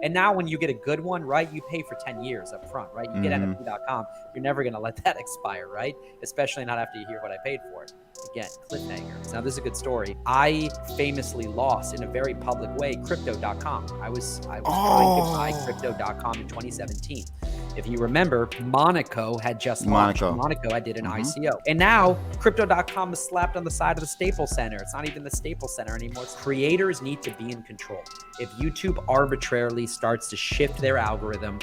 And now when you get a good one, right, you pay for 10 years up front, right? You get NFT.com, you're never going to let that expire, right? Especially not after you hear what I paid for it. Again, cliffhanger. Now, this is a good story. I famously lost in a very public way Crypto.com. I was trying to buy Crypto.com in 2017. If you remember, Monaco had just launched. Monaco I did an ICO. And now Crypto.com is slapped on the side of the Staples Center. It's not even the Staples Center anymore. Creators need to be in control. If YouTube arbitrarily starts to shift their algorithm,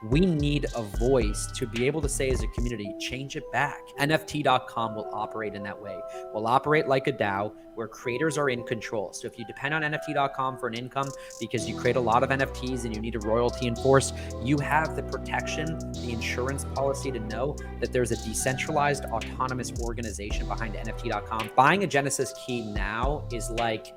we need a voice to be able to say as a community, change it back. NFT.com will operate in that way. Will operate like a DAO where creators are in control. So if you depend on NFT.com for an income because you create a lot of NFTs and you need a royalty enforced, you have the protection, the insurance policy to know that there's a decentralized autonomous organization behind NFT.com. Buying a Genesis key now is like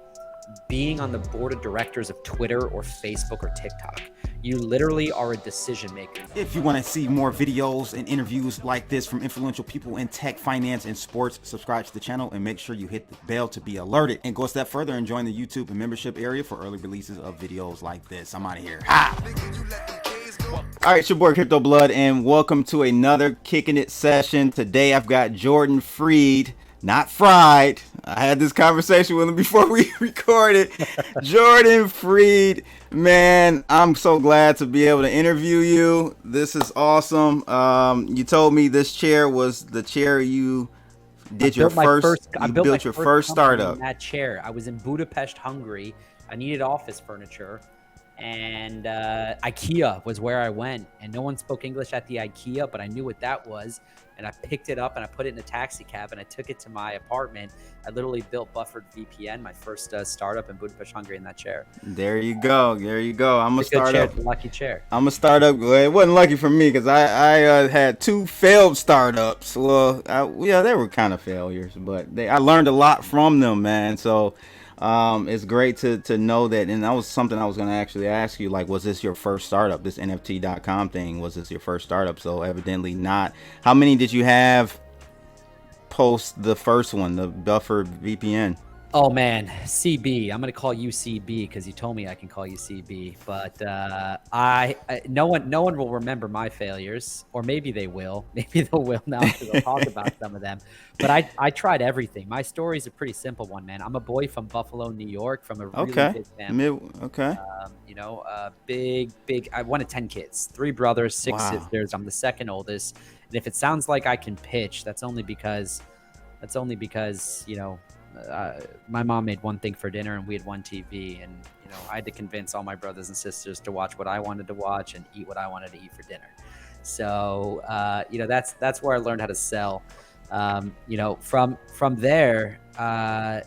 being on the board of directors of Twitter or Facebook or TikTok. You literally are a decision maker. If you want to see more videos and interviews like this from influential people in tech, finance, and sports, subscribe to the channel and make sure you hit the bell to be alerted. And go a step further and join the YouTube and membership area for early releases of videos like this. I'm out of here. Ha! All right, it's your boy Crypto Blood, and welcome to another Kicking It session. Today I've got Jordan Freed. Not fried. I had this conversation with him before we recorded. Jordan Freed, man, I'm so glad to be able to interview you. This is awesome. You told me this chair was the chair you did your first. You built your first startup. In that chair. I was in Budapest, Hungary. I needed office furniture, and IKEA was where I went. And no one spoke English at the IKEA, but I knew what that was. And I picked it up and I put it in a taxi cab and I took it to my apartment. I literally built Buffered VPN, my first startup in Budapest, Hungary, in that chair. There you go. There you go. I'm a startup. Lucky chair. I'm a startup. Well, it wasn't lucky for me because I had two failed startups. Well, yeah, they were kind of failures, but I learned a lot from them, man. So it's great to know that. And that was something I was going to actually ask you, like, was this your first startup, this NFT.com thing? Was this your first startup? So evidently not. How many did you have post the first one, the Buffer VPN? Oh man, CB. I'm gonna call you CB because you told me I can call you CB. But no one will remember my failures, or maybe they will. Maybe they will now because I'll talk about some of them. But I tried everything. My story is a pretty simple one, man. I'm a boy from Buffalo, New York, from a really big family. Big. I wanted 10 kids, 3 brothers, 6 sisters. I'm the second oldest. And if it sounds like I can pitch, that's only because my mom made one thing for dinner and we had one TV, and I had to convince all my brothers and sisters to watch what I wanted to watch and eat what I wanted to eat for dinner. So that's where I learned how to sell. From there, I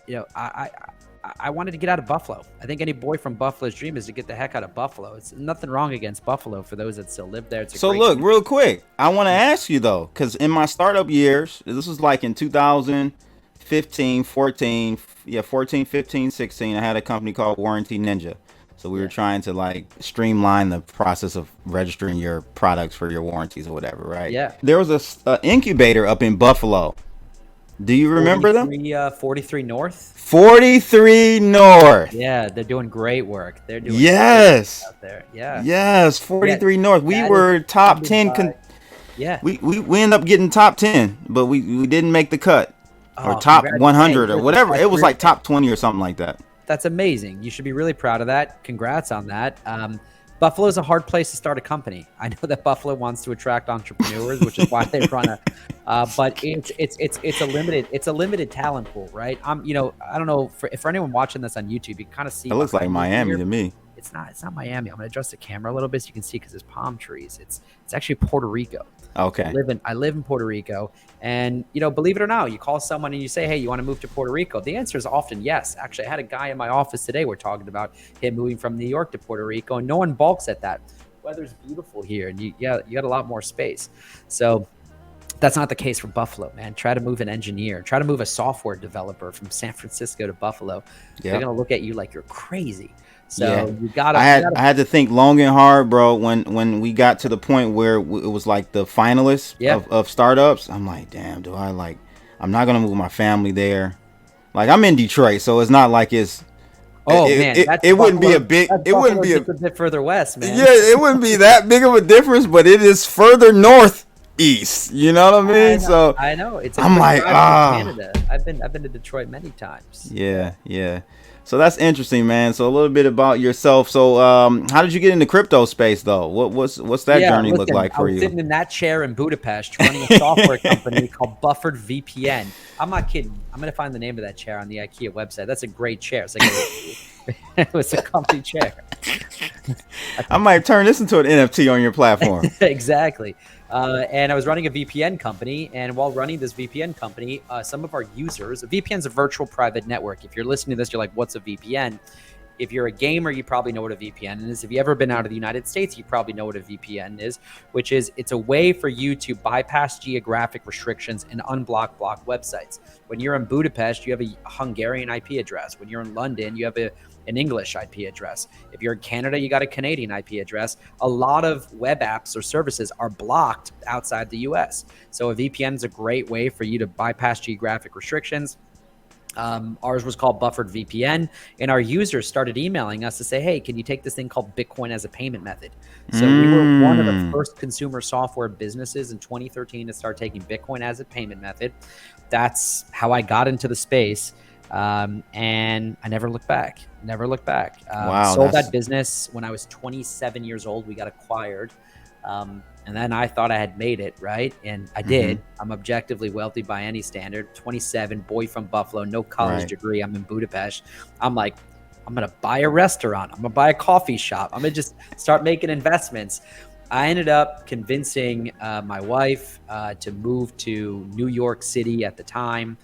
wanted to get out of Buffalo. I think any boy from Buffalo's dream is to get the heck out of Buffalo. It's nothing wrong against Buffalo for those that still live there. So look, real quick, I want to ask you though, because in my startup years, this was like in 2015, 14, 15, 16, I had a company called Warranty Ninja. So we were trying to like streamline the process of registering your products for your warranties or whatever, right? Yeah. There was a incubator up in Buffalo. Do you remember them? 43 North. 43 North. Yeah, they're doing great work. They're doing great out there. Yeah. Yes, 43 North. We were top 10. We ended up getting top 10, but we didn't make the cut. Or top 100 or whatever. It was like top 20 or something like that. That's amazing. You should be really proud of that. Congrats on that. Buffalo is a hard place to start a company. I know that Buffalo wants to attract entrepreneurs, which is why they run but it's a limited talent pool, right? I don't know for anyone watching this on YouTube, you can kind of see. It looks like Miami to me. It's not Miami. I'm gonna adjust the camera a little bit so you can see because there's palm trees. It's actually Puerto Rico. Okay. I live in Puerto Rico, and believe it or not, you call someone and you say, "Hey, you want to move to Puerto Rico?" The answer is often yes. Actually, I had a guy in my office today. We're talking about him moving from New York to Puerto Rico, and no one balks at that. Weather's beautiful here, and you got a lot more space. So that's not the case for Buffalo, man. Try to move an engineer, try to move a software developer from San Francisco to Buffalo. They're gonna look at you like you're crazy. So you gotta. I had to think long and hard, bro. When we got to the point where it was like the finalists of startups, I'm like, damn, I'm not gonna move my family there. Like I'm in Detroit, so it's not like it's Oh man, that's It wouldn't be Buffalo. a big. That's It wouldn't Buffalo be a. just a bit further west, man. Yeah, it wouldn't be that big of a difference, but it is further northeast. You know what I mean? So I know. It's a I'm quick like, drive to Canada. I've been to Detroit many times. Yeah, yeah. So that's interesting, man. So a little bit about yourself. So how did you get into crypto space though? What's that journey look like for I was you? sitting in that chair in Budapest running a software company called Buffered VPN. I'm not kidding. I'm gonna find the name of that chair on the IKEA website. That's a great chair. It's like it was a comfy chair. I might turn this into an NFT on your platform. Exactly. And I was running a VPN company. And while running this VPN company, some of our users, a VPN is a virtual private network. If you're listening to this, you're like, what's a VPN? If you're a gamer, you probably know what a VPN is. If you've ever been out of the United States, you probably know what a VPN is, which is it's a way for you to bypass geographic restrictions and unblock block websites. When you're in Budapest, you have a Hungarian IP address. When you're in London, you have an English IP address. If you're in Canada, you got a Canadian IP address. A lot of web apps or services are blocked outside the US. So a VPN is a great way for you to bypass geographic restrictions. Ours was called Buffered VPN, and our users started emailing us to say, hey, can you take this thing called Bitcoin as a payment method? So we were one of the first consumer software businesses in 2013 to start taking Bitcoin as a payment method. That's how I got into the space. And I never looked back. Wow, sold that business when I was 27 years old. We got acquired. And then I thought I had made it, right? And I did. I'm objectively wealthy by any standard. 27, boy from Buffalo, no college degree. I'm in Budapest. I'm like, I'm going to buy a restaurant. I'm going to buy a coffee shop. I'm going to just start making investments. I ended up convincing my wife to move to New York City at the time.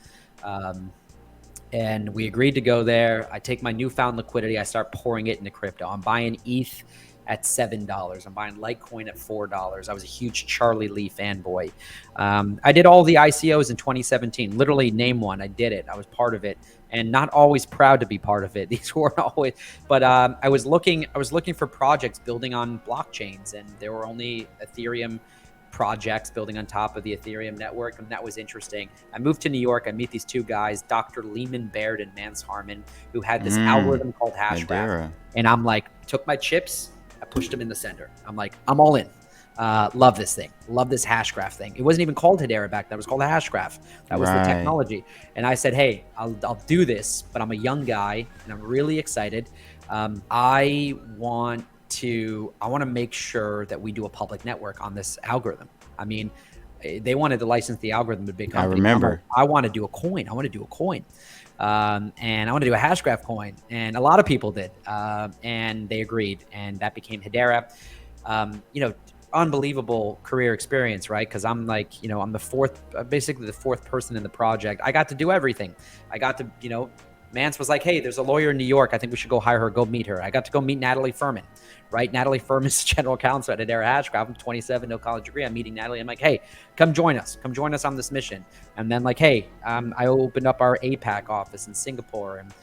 And we agreed to go there. I take my newfound liquidity. I start pouring it into crypto. I'm buying ETH at $7. I'm buying Litecoin at $4. I was a huge Charlie Lee fanboy. I did all the ICOs in 2017. Literally name one. I did it. I was part of it, and not always proud to be part of it. These weren't always, but I was looking for projects building on blockchains, and there were only Ethereum projects building on top of the Ethereum network, and that was interesting. I moved to New York. I meet these two guys, Dr. Lehman Baird and Mance Harmon, who had this algorithm called Hashgraph. And I'm like, took my chips, I pushed them in the center. I'm like, I'm all in. Love this thing. Love this Hashgraph thing. It wasn't even called Hedera back then. It was called a Hashgraph. That was the technology. And I said, hey, I'll do this, but I'm a young guy and I'm really excited. I want to make sure that we do a public network on this algorithm. I mean, they wanted to license the algorithm to big companies. I remember. I want to do a coin. And I want to do a Hashgraph coin. And a lot of people did. And they agreed. And that became Hedera. Unbelievable career experience, right? Because I'm like, I'm basically the fourth person in the project. I got to do everything. I got to, Mance was like, hey, there's a lawyer in New York. I think we should go hire her, go meet her. I got to go meet Natalie Furman, right? Natalie Furman's general counsel at Hedera Hashgraph. I'm 27, no college degree. I'm meeting Natalie. I'm like, hey, come join us. Come join us on this mission. And then like, hey, I opened up our APAC office in Singapore and,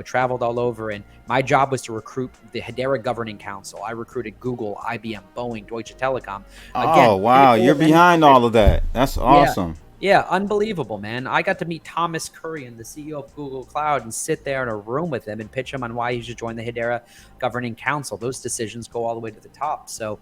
traveled all over. And my job was to recruit the Hedera Governing Council. I recruited Google, IBM, Boeing, Deutsche Telekom. Again, oh, wow. You're behind all of that. That's awesome. Yeah, unbelievable, man. I got to meet Thomas Kurian, the CEO of Google Cloud, and sit there in a room with him and pitch him on why he should join the Hedera Governing Council. Those decisions go all the way to the top. So,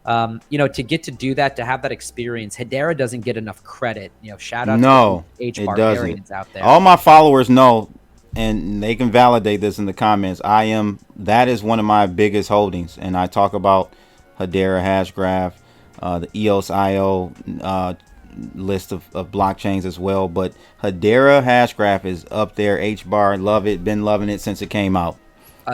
to get to do that, to have that experience, Hedera doesn't get enough credit. Shout out to H barbarians out there. All my followers know, and they can validate this in the comments. That is one of my biggest holdings, and I talk about Hedera Hashgraph, the EOS.io list of blockchains as well, but Hedera Hashgraph is up there. H-bar, love it, been loving it since it came out.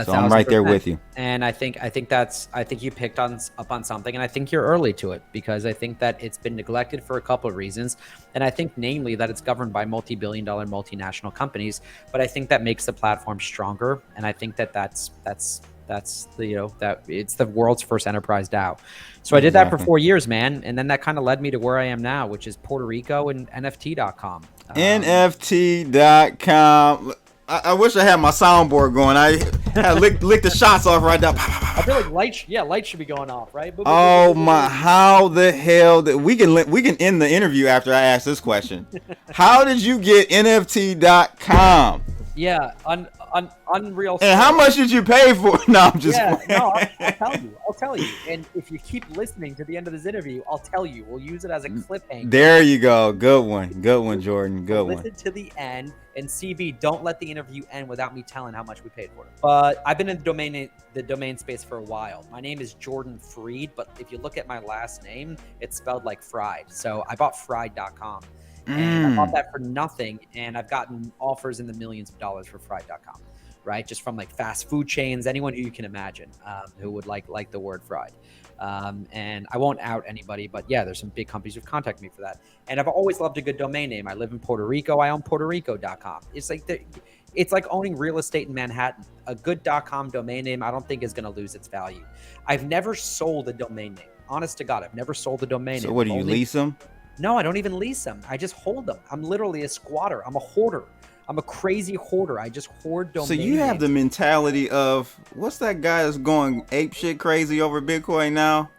So I'm right there with you. And I think you picked up on something, and I think you're early to it, because I think that it's been neglected for a couple of reasons, and I think namely that it's governed by multi-billion-dollar multinational companies. But I think that makes the platform stronger, and I think that's that it's the world's first enterprise DAO. So I did that for 4 years, man. And then that kind of led me to where I am now, which is Puerto Rico and NFT.com. NFT.com. I wish I had my soundboard going. I had licked the shots off right now. I feel like lights should be going off, right? Oh my, how the hell we can end the interview after I ask this question. How did you get NFT.com? Yeah, unreal And how story. much did you pay for? No, I'm just Yeah, playing. no, I'll tell you. And if you keep listening to the end of this interview, I'll tell you. We'll use it as a cliffhanger. There you go. Good one, Jordan. Good one. Listen to the end, and CB, don't let the interview end without me telling how much we paid for it. But I've been in the domain space for a while. My name is Jordan Freed, but if you look at my last name, it's spelled like fried. So I bought fried.com. And I bought that for nothing, and I've gotten offers in the millions of dollars for fried.com, right? Just from like fast food chains, anyone who you can imagine who would like the word fried. And I won't out anybody, but yeah, there's some big companies who've contacted me for that. And I've always loved a good domain name. I live in Puerto Rico. I own PuertoRico.com. It's like owning real estate in Manhattan. A good .com domain name, I don't think is going to lose its value. I've never sold a domain name. Honest to God, I've never sold a domain name. So what do you lease them? No, I don't even lease them. I just hold them. I'm literally a squatter. I'm a hoarder. I'm a crazy hoarder. I just hoard domain names. So you have the mentality of, what's that guy that's going ape shit crazy over Bitcoin now?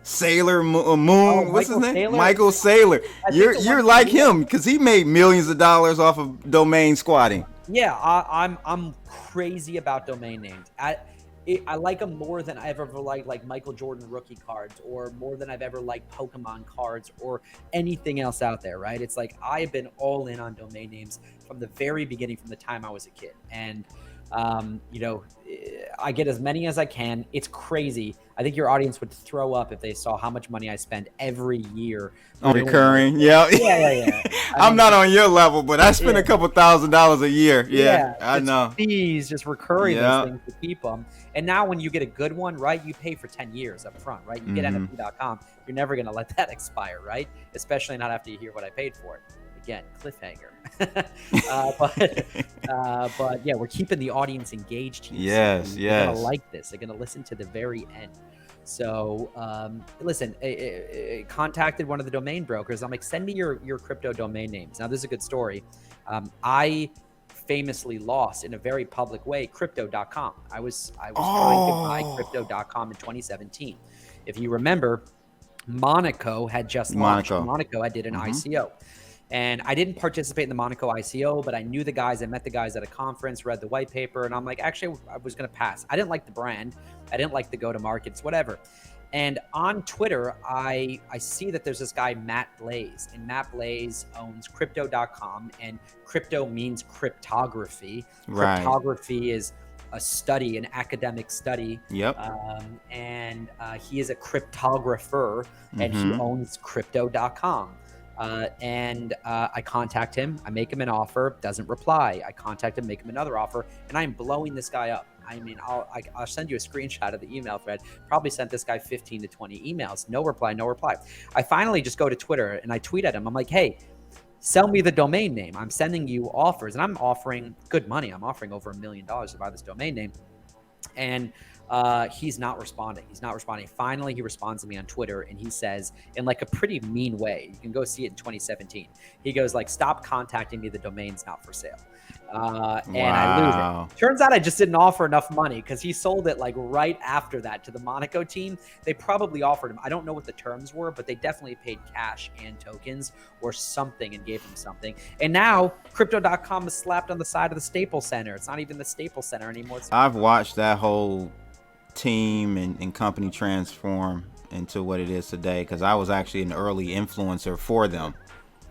Sailor Moon. What's his name? Saylor? Michael Saylor. You're like him because he made millions of dollars off of domain squatting. Yeah, I'm crazy about domain names. I like them more than I've ever liked like Michael Jordan rookie cards, or more than I've ever liked Pokemon cards or anything else out there, right? It's like I've been all in on domain names from the very beginning, from the time I was a kid. And, I get as many as I can. It's crazy. I think your audience would throw up if they saw how much money I spend every year. On recurring, yeah. I'm not on your level, but I spend a couple $1,000s a year. Yeah, I know. Fees, just recurring those things to keep them. And now when you get a good one, right, you pay for 10 years up front, right? You get NFT.com, you're never going to let that expire, right? Especially not after you hear what I paid for it. Again, cliffhanger. But yeah, we're keeping the audience engaged here. Yes, They're going to like this. They're going to listen to the very end. So listen, I contacted one of the domain brokers. I'm like, send me your crypto domain names. Now, this is a good story. I famously lost in a very public way crypto.com. I was trying to buy crypto.com in 2017. If you remember, Monaco had just launched. Monaco, I did an ICO. And I didn't participate in the Monaco ICO, but I knew the guys. I met the guys at a conference, read the white paper, and I'm like, actually, I was going to pass. I didn't like the brand. I didn't like the go-to-markets, whatever. And on Twitter, I see that there's this guy, Matt Blaze, and Matt Blaze owns crypto.com, and crypto means cryptography. Right. Cryptography is a study, an academic study. Yep. And he is a cryptographer, and he owns crypto.com. I contact him, I make him an offer, doesn't reply. I contact him, make him another offer, and I'm blowing this guy up. I mean, I'll send you a screenshot of the email thread. Probably sent this guy 15 to 20 emails. No reply, no reply. I finally just go to Twitter and I tweet at him. I'm like, hey, sell me the domain name. I'm sending you offers, and I'm offering good money. I'm offering over $1 million to buy this domain name. And he's not responding. Finally, he responds to me on Twitter, and he says, in like a pretty mean way, you can go see it in 2017. He goes like, stop contacting me. The domain's not for sale. And I lose it. Turns out I just didn't offer enough money, because he sold it like right after that to the Monaco team. They probably offered him, I don't know what the terms were, but they definitely paid cash and tokens or something and gave him something. And now crypto.com is slapped on the side of the Staples Center. It's not even the Staples Center anymore. I've watched that whole team and company transform into what it is today, because I was actually an early influencer for them.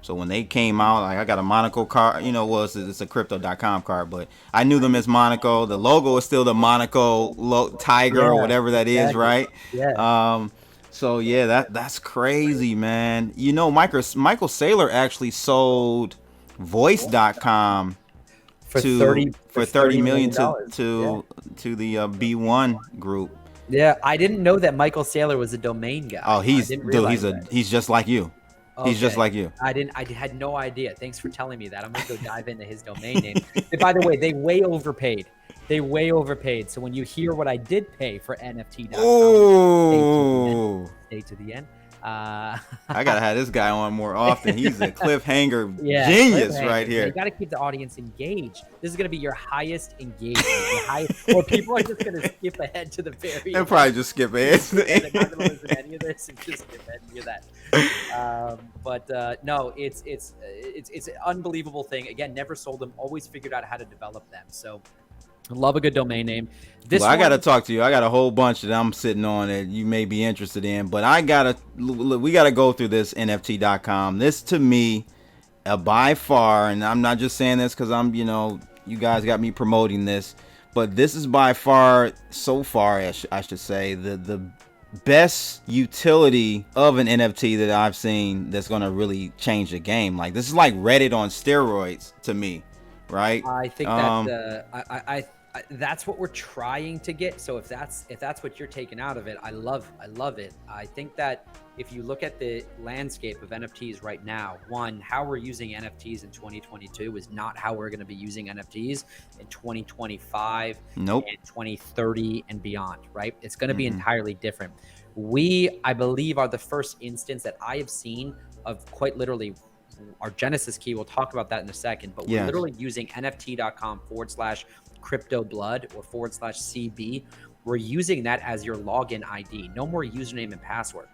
So when they came out, like, I got a Monaco card, it's a crypto.com card, but I knew them as Monaco. The logo is still the Monaco tiger or whatever that is, right? Yeah. So yeah, that's crazy, man. Michael Saylor actually sold voice.com for $30 million to the B1 group. Yeah, I didn't know that Michael Saylor was a domain guy. Oh, he's just like you. Okay. He's just like you. I had no idea. Thanks for telling me that. I'm gonna go dive into his domain name. And by the way, they way overpaid. So when you hear what I did pay for NFT.com, stay to the end. I gotta have this guy on more often. He's a cliffhanger genius right here. You gotta keep the audience engaged. This is gonna be your highest engagement, or people are just gonna skip ahead to the very. They'll probably just skip ahead. They're not gonna listen to any of this and just skip ahead and hear that. No, it's an unbelievable thing. Again, never sold them. Always figured out how to develop them. So Love a good domain name. This Well, I one, gotta talk to you. I got a whole bunch that I'm sitting on that you may be interested in, but we gotta go through this NFT.com. This to me, by far, and I'm not just saying this because I'm, you guys got me promoting this, but this is by far, so far, I should say, the best utility of an NFT that I've seen that's gonna really change the game. Like, this is like Reddit on steroids to me, right? I think that that's what we're trying to get. So if that's what you're taking out of it, I love it. I think that if you look at the landscape of NFTs right now, one, how we're using NFTs in 2022 is not how we're going to be using NFTs in 2025 Nope. and 2030 and beyond, right? It's going to be entirely different. We, I believe, are the first instance that I have seen of quite literally our Genesis key. We'll talk about that in a second, but we're literally using NFT.com/CryptoBlood or /CB. We're using that as your login ID. No more username and password.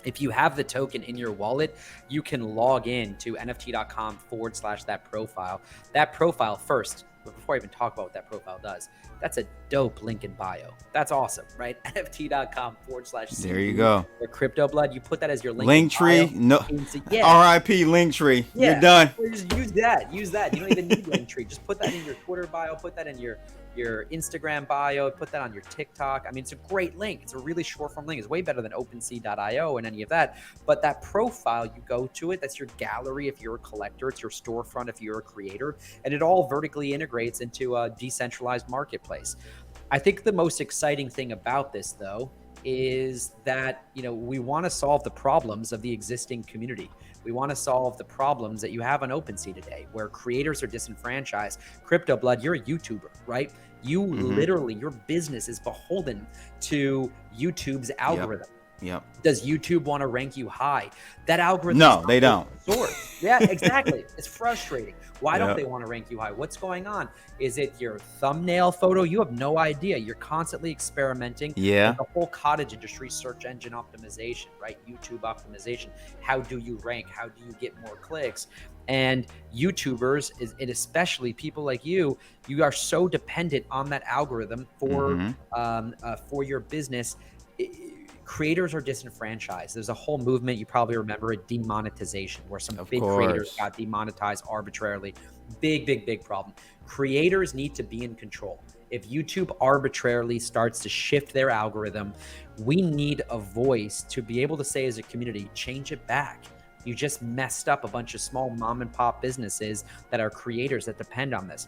If you have the token in your wallet, you can log in to NFT.com /that profile. That profile first, but before I even talk about what that profile does, that's a dope link in bio. That's awesome, right? NFT.com /CB. There you go. Or CryptoBlood. You put that as your link Linktree. No. RIP Linktree. Yeah. You're done. Just use that. Use that. You don't even need Linktree. Just put that in your Twitter bio. Put that in your Instagram bio. Put that on your TikTok. I mean, it's a great link. It's a really short form link. It's way better than OpenSea.io and any of that. But that profile, you go to it. That's your gallery if you're a collector. It's your storefront if you're a creator. And it all vertically integrates into a decentralized marketplace. I think the most exciting thing about this, though, is that, we want to solve the problems of the existing community. We want to solve the problems that you have on OpenSea today, where creators are disenfranchised. CryptoBlood, you're a YouTuber, right? You literally, your business is beholden to YouTube's algorithm. Yep. Does YouTube want to rank you high? That algorithm. No, they don't. Yeah, exactly. It's frustrating. Why don't they want to rank you high? What's going on? Is it your thumbnail photo? You have no idea. You're constantly experimenting. Yeah. With the whole cottage industry, search engine optimization, right? YouTube optimization. How do you rank? How do you get more clicks? And YouTubers, and especially people like you are so dependent on that algorithm for your business. Creators are disenfranchised. There's a whole movement, you probably remember it, demonetization, where some big creators got demonetized arbitrarily. Big problem. Creators need to be in control. If YouTube arbitrarily starts to shift their algorithm, we need a voice to be able to say as a community, change it back. You just messed up a bunch of small mom and pop businesses that are creators that depend on this.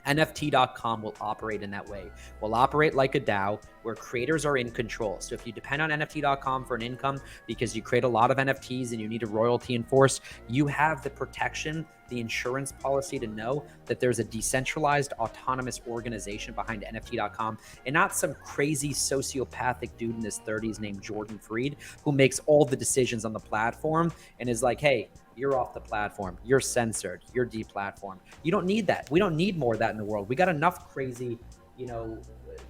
NFT.com will operate in that way. Will operate like a DAO where creators are in control. So if you depend on NFT.com for an income because you create a lot of NFTs and you need a royalty enforced, you have the protection, the insurance policy to know that there's a decentralized autonomous organization behind NFT.com and not some crazy sociopathic dude in his 30s named Jordan Freed who makes all the decisions on the platform and is like, hey, you're off the platform. You're censored. You're deplatformed. You don't need that. We don't need more of that in the world. We got enough crazy,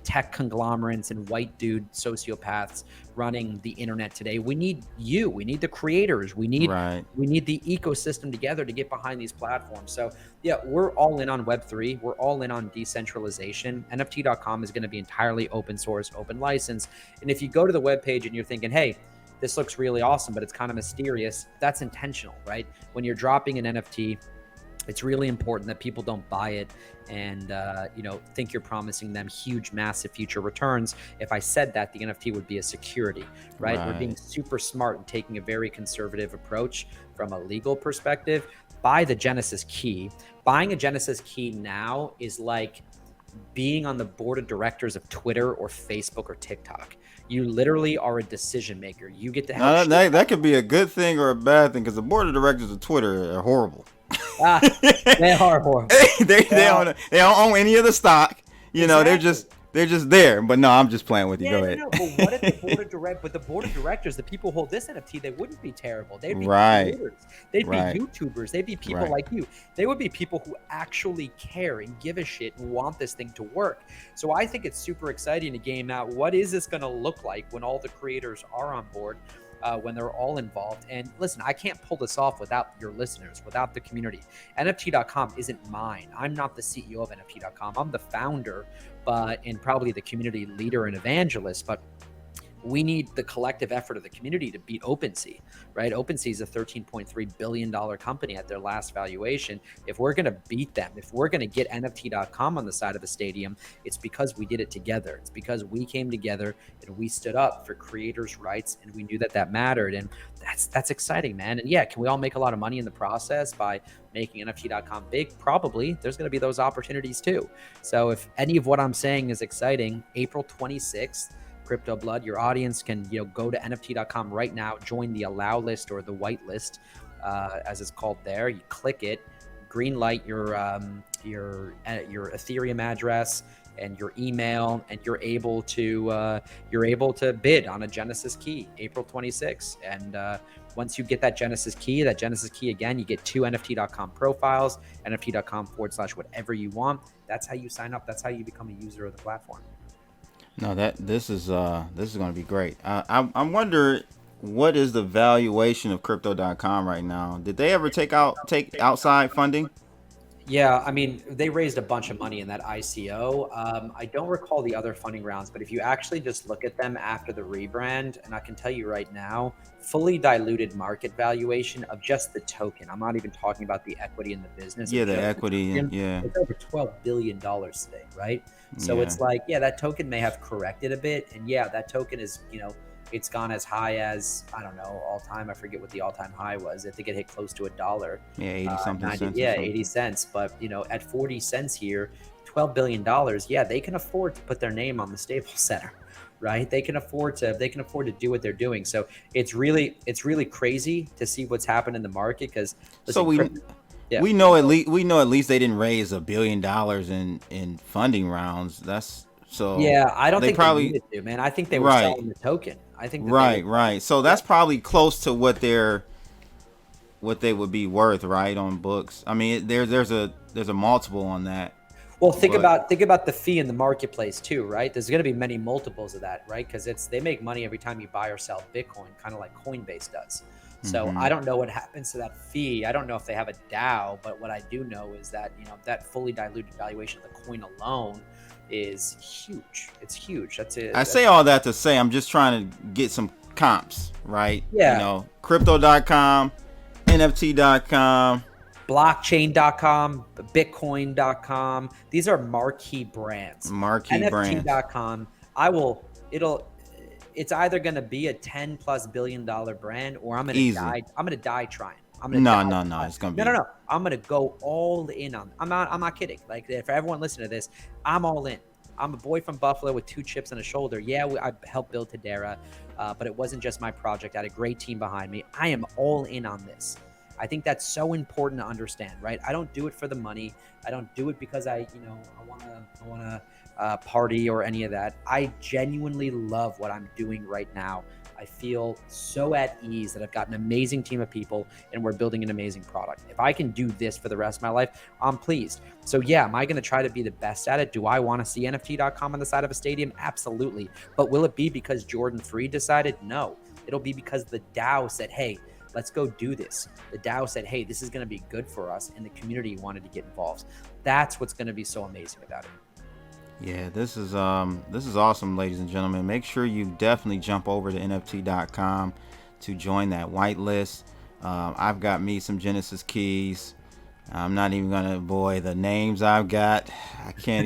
tech conglomerates and white dude sociopaths running the internet today. We need you. We need the creators. We need the ecosystem together to get behind these platforms. So yeah, we're all in on Web3. We're all in on decentralization. NFT.com is going to be entirely open source, open license. And if you go to the webpage and you're thinking, hey, this looks really awesome, but it's kind of mysterious, that's intentional, right? When you're dropping an NFT, it's really important that people don't buy it and think you're promising them huge, massive future returns. If I said that, the NFT would be a security, right? We're being super smart and taking a very conservative approach from a legal perspective. Buy the Genesis key. Buying a Genesis key now is like being on the board of directors of Twitter or Facebook or TikTok. You literally are a decision maker. You get to help. That could be a good thing or a bad thing because the board of directors of Twitter are horrible. They are horrible. they don't own any of the stock. They're just there. But no, I'm just playing with you. Go ahead. But what if the board of directors, the people who hold this NFT, they wouldn't be terrible. They'd be creators. They'd be YouTubers. They'd be people like you. They would be people who actually care and give a shit and want this thing to work. So I think it's super exciting to game out what is this going to look like when all the creators are on board. when they're all involved. And listen, I can't pull this off without your listeners, without the community. NFT.com isn't mine. I'm not the CEO of NFT.com. I'm the founder, and probably the community leader and evangelist, but we need the collective effort of the community to beat OpenSea, right? OpenSea is a $13.3 billion company at their last valuation. If we're going to beat them, if we're going to get NFT.com on the side of the stadium, it's because we did it together. It's because we came together and we stood up for creators' rights, and we knew that mattered. And that's exciting, man. And yeah, can we all make a lot of money in the process by making NFT.com big? Probably. There's going to be those opportunities too. So if any of what I'm saying is exciting, April 26th, Crypto Blood, your audience can go to NFT.com right now, join the allow list or the white list, as it's called there. You click it, green light your Ethereum address and your email, and you're able to bid on a Genesis key April 26th. And once you get that Genesis key again, you get 2 NFT.com profiles, NFT.com/whatever you want. That's how you sign up. That's how you become a user of the platform. No, this is going to be great. I wonder, what is the valuation of Crypto.com right now? Did they ever take outside funding? Yeah, I mean, they raised a bunch of money in that ICO. I don't recall the other funding rounds, but if you actually just look at them after the rebrand, and I can tell you right now, fully diluted market valuation of just the token. I'm not even talking about the equity in the business. Yeah, the equity. Yeah. It's over $12 billion today, right? So it's like, yeah, that token may have corrected a bit. And yeah, that token is, it's gone as high as, I don't know, all time. I forget what the all-time high was. I think it hit close to $1. Yeah, 80 something cents. Yeah, 80 cents. But, at 40 cents here, $12 billion, yeah, they can afford to put their name on the Staples Center, right? They can afford to do what they're doing. So it's really crazy to see what's happened in the market, because we know at least they didn't raise $1 billion in funding rounds. That's so. Yeah, I don't think they needed to, man. I think they were selling the token. I think right. So that's probably close to what they would be worth, right, on books. I mean, there's a multiple on that. Well, think about the fee in the marketplace too, right? There's going to be many multiples of that, right? Because they make money every time you buy or sell Bitcoin, kind of like Coinbase does. So I don't know what happens to that fee. I don't know if they have a DAO, but what I do know is that, that fully diluted valuation of the coin alone is huge. It's huge. That's it. I say all that to say, I'm just trying to get some comps, right? Yeah. Crypto.com, NFT.com, blockchain.com, bitcoin.com. These are marquee brands. NFT.com, it's either going to be a $10+ billion brand, or I'm going to die. I'm going to die trying. No, it's going to be. No. I'm going to go all in on. I'm not kidding. Like, for everyone listening to this, I'm all in. I'm a boy from Buffalo with 2 chips on his shoulder. Yeah, I helped build Hedera, but it wasn't just my project. I had a great team behind me. I am all in on this. I think that's so important to understand, right? I don't do it for the money. I don't do it because I want to party or any of that. I genuinely love what I'm doing right now. I feel so at ease that I've got an amazing team of people and we're building an amazing product. If I can do this for the rest of my life, I'm pleased. So yeah, am I going to try to be the best at it? Do I want to see NFT.com on the side of a stadium? Absolutely. But will it be because Jordan Freed decided? No. It'll be because the DAO said, hey, let's go do this. The DAO said, hey, this is going to be good for us, and the community wanted to get involved. That's what's going to be so amazing about it. Yeah, this is awesome, ladies and gentlemen. Make sure you definitely jump over to NFT.com to join that whitelist. I've got me some Genesis keys. I'm not even gonna, the names I've got. I can't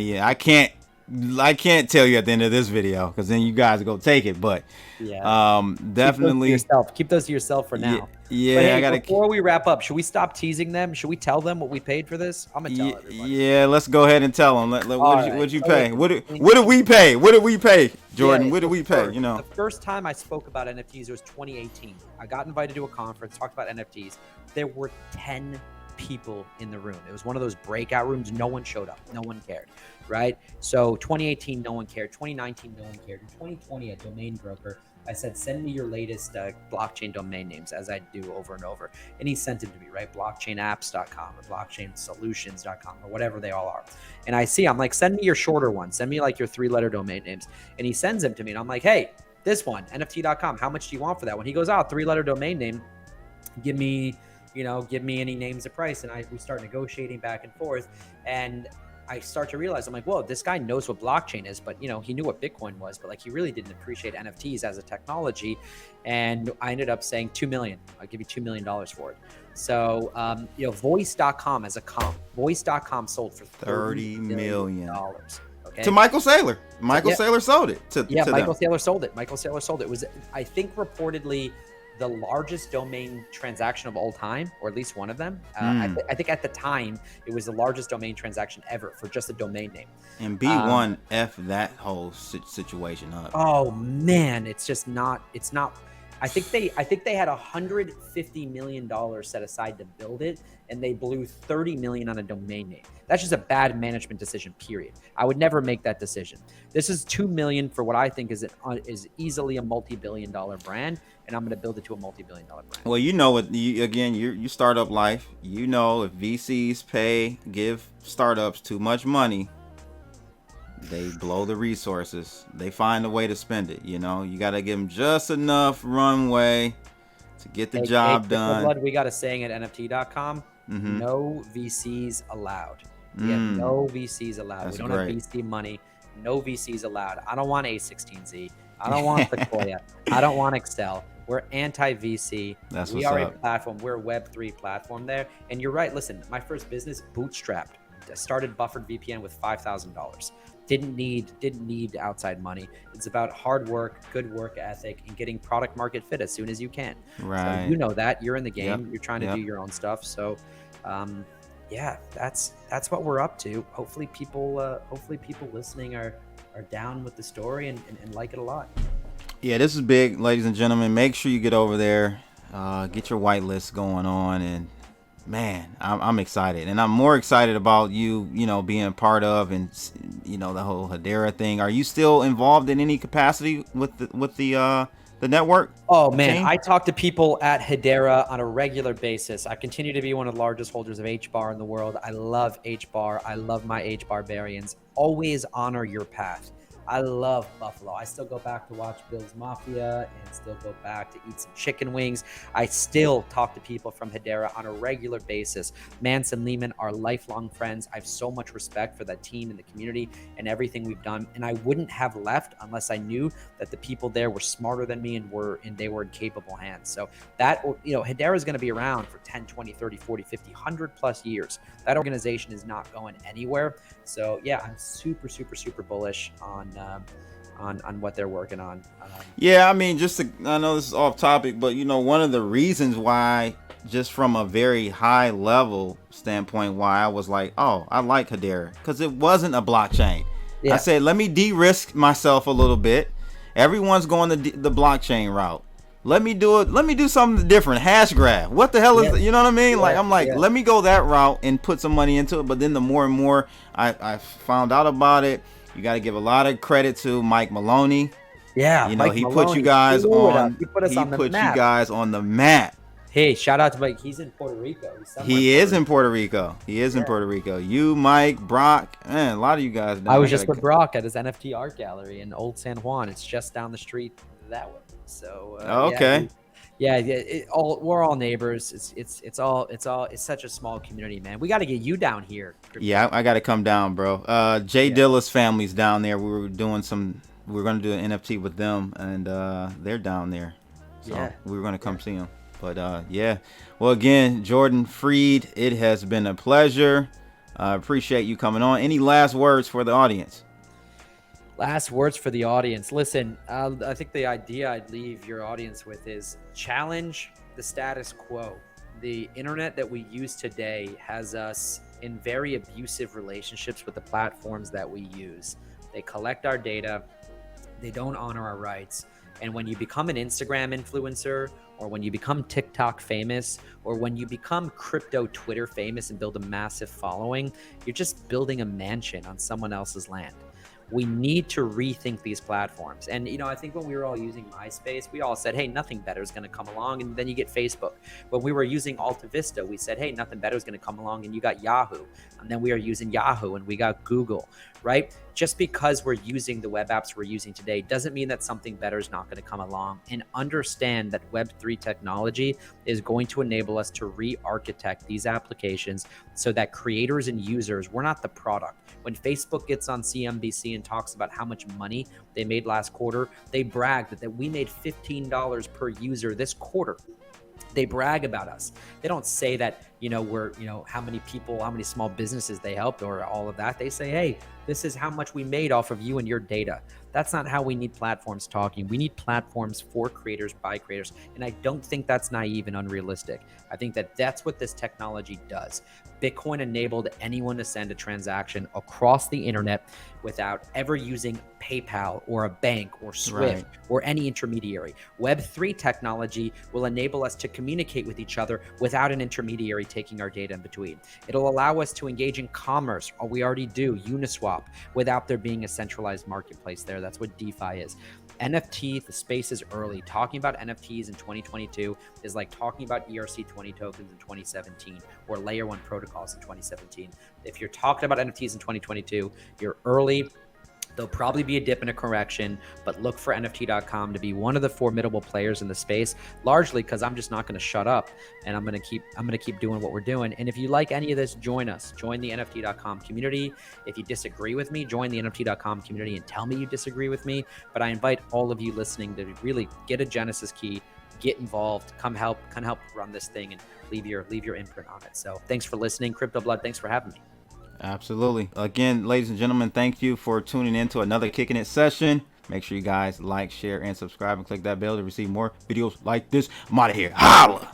tell you at the end of this video, because then you guys go take it. But definitely keep those to yourself for now. Yeah, but hey, before we wrap up, should we stop teasing them? Should we tell them what we paid for this? I'm gonna tell everybody. Yeah, let's go ahead and tell them. What'd you pay? What did we pay? What did we pay, Jordan? What did we pay? The first time I spoke about NFTs, it was 2018. I got invited to a conference, talked about NFTs. There were 10 people in the room. It was one of those breakout rooms. No one showed up. No one cared, right? So 2018, no one cared. 2019, no one cared. In 2020, a domain broker, I said, send me your latest blockchain domain names, as I do over and over. And he sent them to me, right? Blockchainapps.com or blockchainsolutions.com or whatever they all are. And I'm like, send me your shorter ones. Send me like your 3-letter domain names. And he sends them to me. And I'm like, hey, this one, NFT.com, how much do you want for that one? He goes, oh, 3-letter domain name. Give me any names of price. And we start negotiating back and forth. And I start to realize, I'm like, whoa, this guy knows what blockchain is, but he knew what Bitcoin was, but like he really didn't appreciate NFTs as a technology. And I ended up saying $2 million. I'll give you $2 million for it. So, voice.com as a comp, voice.com sold for $30 million. Okay. To Michael Saylor. Michael Saylor sold it to Michael them. Saylor sold it. Michael Saylor sold it. It was, I think, reportedly the largest domain transaction of all time, or at least one of them. I think at the time it was the largest domain transaction ever for just a domain name. And B1 F that whole situation up. Oh man, it's not. I think they had $150 million set aside to build it, and they blew $30 million on a domain name. That's just a bad management decision, period. I would never make that decision. This is $2 million for what I think is easily a multi-billion-dollar brand, and I'm going to build it to a multi-billion-dollar brand. Well, you startup life. If VCs give startups too much money, they blow the resources. They find a way to spend it. You got to give them just enough runway to get the job done. We got a saying at NFT.com, no VCs allowed. We have no VCs allowed. That's we don't great. have VC money. No VCs allowed. I don't want A16Z. I don't want Sequoia. I don't want Excel. We're anti-VC. We are a platform. We're a Web3 platform there. And you're right. Listen, my first business, Bootstrap, started buffered VPN with $5,000. Didn't need outside money. It's about hard work, good work ethic, and getting product market fit as soon as you can. Right. So you know that. You're in the game. Yep. You're trying to do your own stuff. So that's what we're up to. Hopefully people listening are down with the story and like it a lot. Yeah, this is big, ladies and gentlemen. Make sure you get over there, get your whitelist going on, and man, I'm excited, and I'm more excited about you being part of, and the whole Hedera thing. Are you still involved in any capacity with the network? Oh man, I talk to people at Hedera on a regular basis. I continue to be one of the largest holders of HBAR in the world. I love HBAR. I love my HBAR. Always honor your path. I love Buffalo. I still go back to watch Bill's Mafia and still go back to eat some chicken wings. I still talk to people from Hedera on a regular basis. Mance and Lehman are lifelong friends. I have so much respect for that team and the community and everything we've done. And I wouldn't have left unless I knew that the people there were smarter than me and they were in capable hands. So that, Hedera is going to be around for 10, 20, 30, 40, 50, 100 plus years. That organization is not going anywhere. So yeah, I'm super, super, super bullish on what they're working on. Yeah, I mean, I know this is off topic, but one of the reasons why, just from a very high level standpoint, why I was like, oh, I like Hedera, because it wasn't a blockchain. Yeah. I said, let me de-risk myself a little bit. Everyone's going the blockchain route. Let me do it. Let me do something different. Hashgraph. What the hell is, you know what I mean? Let me go that route and put some money into it. But then the more and more I found out about it, you got to give a lot of credit to Mike Maloney. Yeah, he put you guys on. He put you guys on the map. Hey, shout out to Mike. He's in Puerto Rico. He is in Puerto Rico. You, Mike, Brock, man, a lot of you guys. I was just with Brock at his NFT art gallery in Old San Juan. It's just down the street that way. So okay. We're all neighbors. It's such a small community, man. We got to get you down here. Yeah, I got to come down, bro. Jay Dilla's family's down there. We're going to do an NFT with them, and they're down there. So we were going to come see them. But well, again, Jordan Freed, it has been a pleasure. Appreciate you coming on. Any last words for the audience? Last words for the audience. Listen, I think the idea I'd leave your audience with is challenge the status quo. The internet that we use today has us in very abusive relationships with the platforms that we use. They collect our data. They don't honor our rights. And when you become an Instagram influencer, or when you become TikTok famous, or when you become crypto Twitter famous and build a massive following, you're just building a mansion on someone else's land. We need to rethink these platforms. And, I think when we were all using MySpace, we all said, hey, nothing better is going to come along. And then you get Facebook. When we were using Alta Vista, we said, hey, nothing better is going to come along. And you got Yahoo. And then we are using Yahoo and we got Google, right? Just because we're using the web apps we're using today doesn't mean that something better is not going to come along. And understand that Web3 technology is going to enable us to re-architect these applications so that creators and users, we're not the product. When Facebook gets on CNBC and talks about how much money they made last quarter, they brag that we made $15 per user this quarter. They brag about us. They don't say that, we're, how many people, how many small businesses they helped or all of that. They say, hey, this is how much we made off of you and your data. That's not how we need platforms talking. We need platforms for creators, by creators. And I don't think that's naive and unrealistic. I think that that's what this technology does. Bitcoin enabled anyone to send a transaction across the internet without ever using PayPal or a bank or Swift or any intermediary. Web3 technology will enable us to communicate with each other without an intermediary taking our data in between. It'll allow us to engage in commerce, or we already do, Uniswap, without there being a centralized marketplace there. That's what DeFi is. NFT, the space is early. Talking about NFTs in 2022 is like talking about ERC20 tokens in 2017 or layer 1 protocols in 2017. If you're talking about NFTs in 2022, you're early. There'll probably be a dip and a correction, but look for NFT.com to be one of the formidable players in the space, largely because I'm just not going to shut up and I'm going to keep doing what we're doing. And if you like any of this, join us. Join the NFT.com community. If you disagree with me, join the NFT.com community and tell me you disagree with me. But I invite all of you listening to really get a Genesis key, get involved, come help run this thing and leave your imprint on it. So thanks for listening. Crypto Blood, thanks for having me. Absolutely. Again, ladies and gentlemen, thank you for tuning in to another Kicking It session. Make sure you guys like, share, and subscribe and click that bell to receive more videos like this. I'm out of here. Holla!